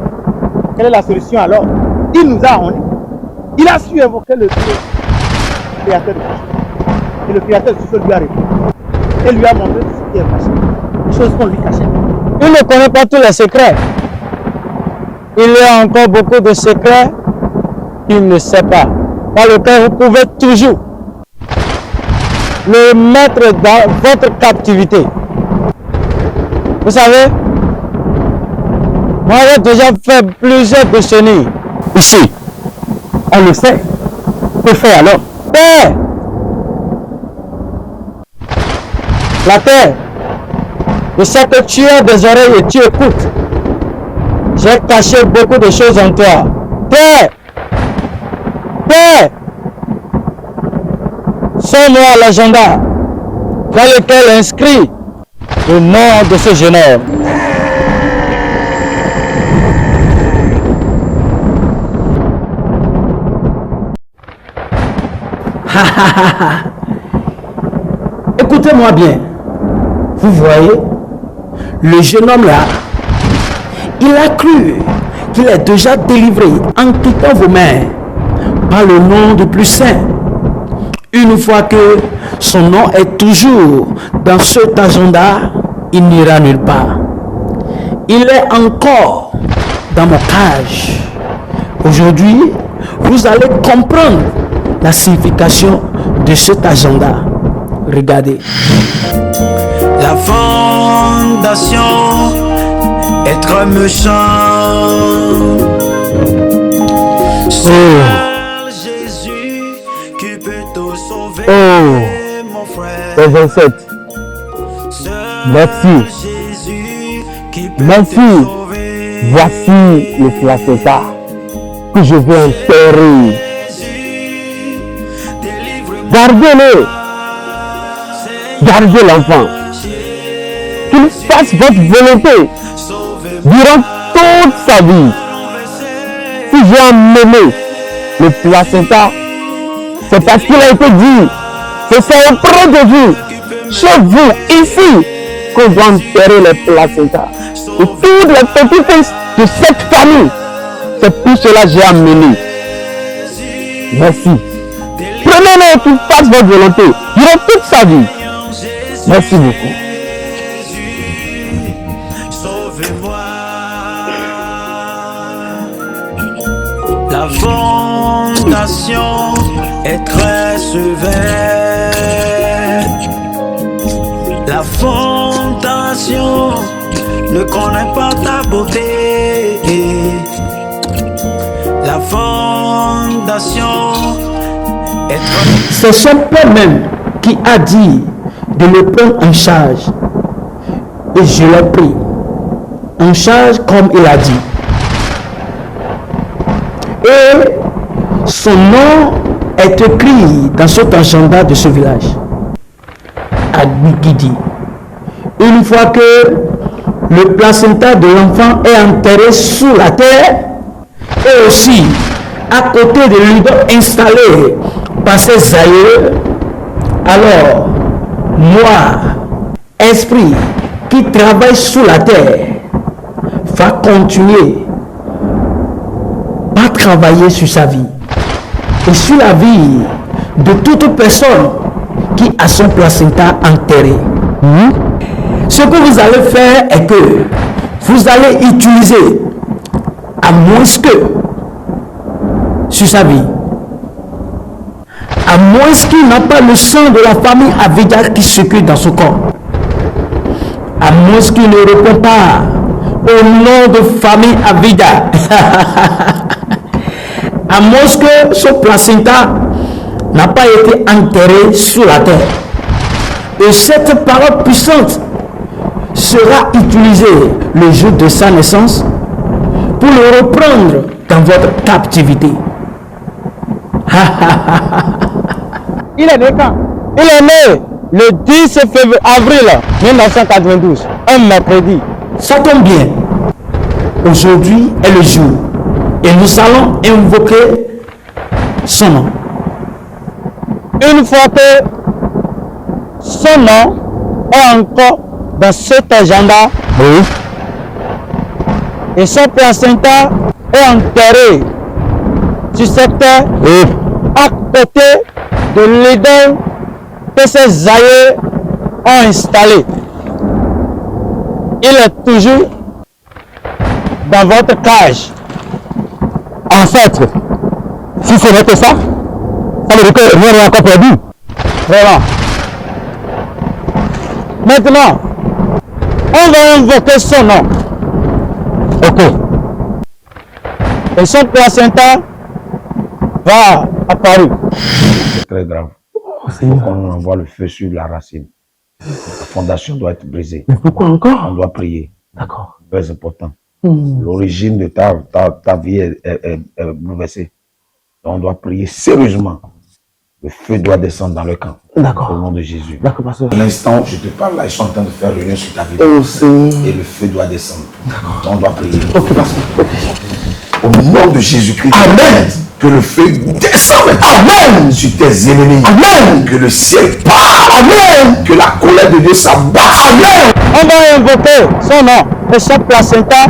Quelle est la solution alors? Il nous a rendus. Il a su évoquer le créateur de Dieu. Et le créateur de Dieu lui a répondu. Et lui a montré ce qui est passé. Les choses qu'on lui cachait. Il ne connaît pas tous les secrets. Il y a encore beaucoup de secrets qu'il ne sait pas. Par lequel vous pouvez toujours le mettre dans votre captivité. Vous savez, moi j'ai déjà fait plusieurs décennies ici. On le sait. Que faire alors? Terre! La terre! Je sais que tu as des oreilles et tu écoutes. J'ai caché beaucoup de choses en toi. Terre! Terre! Sors-moi l'agenda dans lequel est inscrit le nom de ce jeune homme. Écoutez-moi bien. Vous voyez, le jeune homme là, il a cru qu'il est déjà délivré en quittant vos mains par le nom du plus saint. Une fois que son nom est toujours dans cet agenda, il n'ira nulle part. Il est encore dans mon cage. Aujourd'hui, vous allez comprendre la signification de cet agenda. Regardez. La fondation, être méchant. Seul Jésus qui peut te sauver, mon frère. Le 27. Merci. Merci. Voici le placenta que je vais enterrer. Gardez-le. Gardez l'enfant. Qu'il fasse votre volonté durant toute sa vie. Si j'ai emmené le placenta, c'est parce qu'il a été dit. C'est ça auprès de vous, chez vous, ici, qu'on doit enterrer les placentas. Et toutes les petits-fils de cette famille. C'est pour cela que j'ai amené. Merci. Prenez-le qu'il fasse votre volonté. Durant toute sa vie. Merci beaucoup. La fondation est très sévère. La fondation ne connaît pas ta beauté. La fondation est très... C'est son père même qui a dit de le prendre en charge. Et je l'ai pris en charge comme il a dit. Et son nom est écrit dans cet agenda de ce village. Agbigidi. Une fois que le placenta de l'enfant est enterré sous la terre, et aussi à côté de l'idole installé par ses aïeux, alors moi, esprit qui travaille sous la terre, va continuer à travailler sur sa vie et sur la vie de toute personne qui a son placenta enterré. Ce que vous allez faire est que vous allez utiliser, à moins que sur sa vie, à moins qu'il n'a pas le sang de la famille Avida qui circule dans son corps, à moins qu'il ne répond pas au nom de famille Avida, à moins que son placenta n'a pas été enterré sous la terre. Et cette parole puissante sera utilisée le jour de sa naissance pour le reprendre dans votre captivité. Il est né quand? Il est né le 10 avril 1992, un mercredi. Ça tombe bien. Aujourd'hui est le jour et nous allons invoquer son nom. Une fois que son nom est encore dans cet agenda, et son placenta est enterré sur cette terre, à côté de l'idole que ses aïeux ont installé. Il est toujours dans votre cage. Ancêtre, si ce n'était ça, ça veut dire que rien n'est encore perdu. Vraiment. Maintenant, on va invoquer son nom. Ok. Et son placenta va apparaître. C'est très grave. Il faut qu'on envoie le feu sur la racine. La fondation doit être brisée. Mais pourquoi encore? On doit prier. D'accord. Très important. L'origine de ta vie est bouleversée. Donc on doit prier sérieusement. Le feu doit descendre dans le camp. D'accord. Au nom de Jésus. D'accord, pasteur. Pour l'instant, je te parle là, ils sont en train de faire réunion sur ta vie. Et le feu doit descendre. D'accord. On doit prier. Ok, pasteur. Au nom de Jésus-Christ. Amen. Que le feu descende. Amen. Sur tes ennemis. Amen. Que le ciel part. Amen. Que la colère de Dieu s'abatte. Amen. On va invoquer son nom. Et son placenta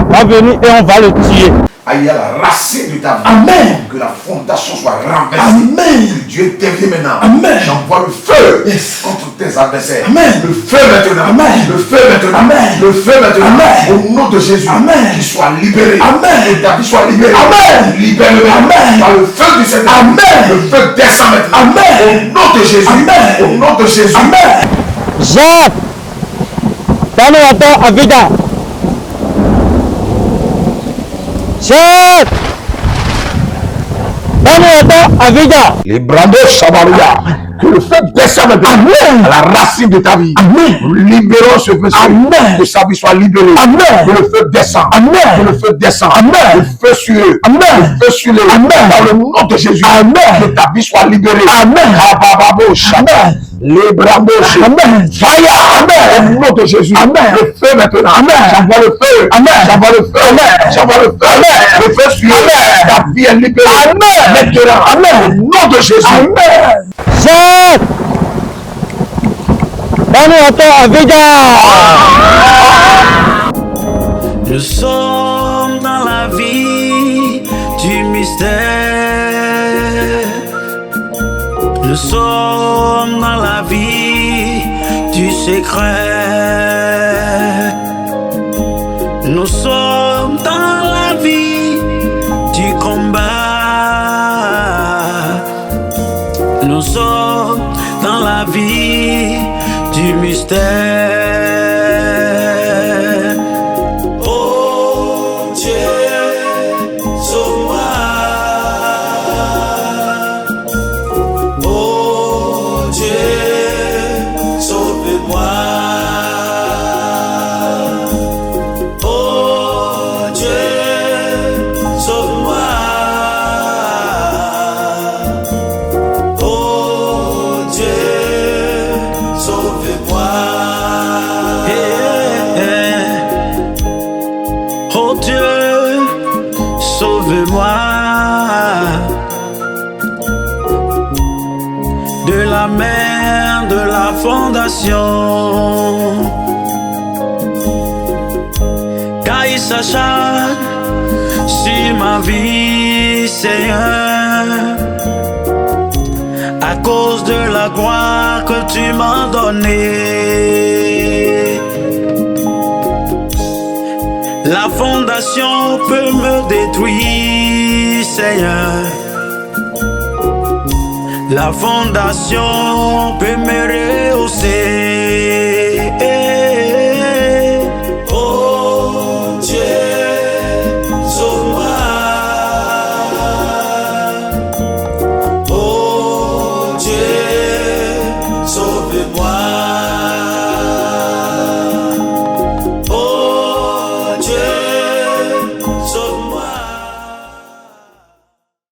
va venir et on va le tuer. Aïe à la racine de ta vie. Amen. Que la fondation soit renversée. Amen. Que Dieu intervienne maintenant. Amen. J'envoie le feu contre tes adversaires. Amen. Le feu maintenant. Amen. Le feu maintenant. Amen. Le feu maintenant. Amen. Au nom de Jésus. Amen. Qu'il soit libéré. Amen. Que ta vie soit libérée. Amen. Libère-le. Amen. Par le feu du Seigneur. Amen. Le feu descend maintenant. Amen. Au nom de Jésus. Amen. Au nom de Jésus. Amen. Jacques, donne-moi Avida. Jacques, donne-moi Avida. Les brandos Shabaria. Que le feu descende maintenant. À la racine de ta vie. Amen. Libérons ce feu. Amen. Que sa vie soit libérée. Amen. Que le feu descende. Amen. Que le feu descende. Amen. Le feu sur eux. Amen. Le feu sur les. Amen. Dans le nom de Jésus. Amen. Que ta vie soit libérée. Amen. Amen. Les brandos. Amen. Fire. Amen. Au nom de Jésus. Amen. Le feu maintenant. Amen. J'envoie le feu. Amen. J'envoie le feu. Amen. J'envoie le feu. Amen. Le feu sur eux. Amen. Ta vie est libérée. Amen. Maintenant. Amen. Au nom de Jésus. Amen. Jacques, Nous sommes dans la vie du mystère. Nous sommes dans la vie du secret. Nous sommes dans la vie du combat. Nous sommes dans la vie du mystère. Oh Dieu, sauve-moi. Oh Dieu, sauve-moi. Oh Dieu, sauve-moi. Oh Dieu, sauve-moi. Oh Dieu, sauve-moi de la mer, de la fondation. Car il s'acharne sur ma vie, Seigneur, à cause de la gloire que tu m'as donnée. La fondation peut me détruire, Seigneur. La fondation peut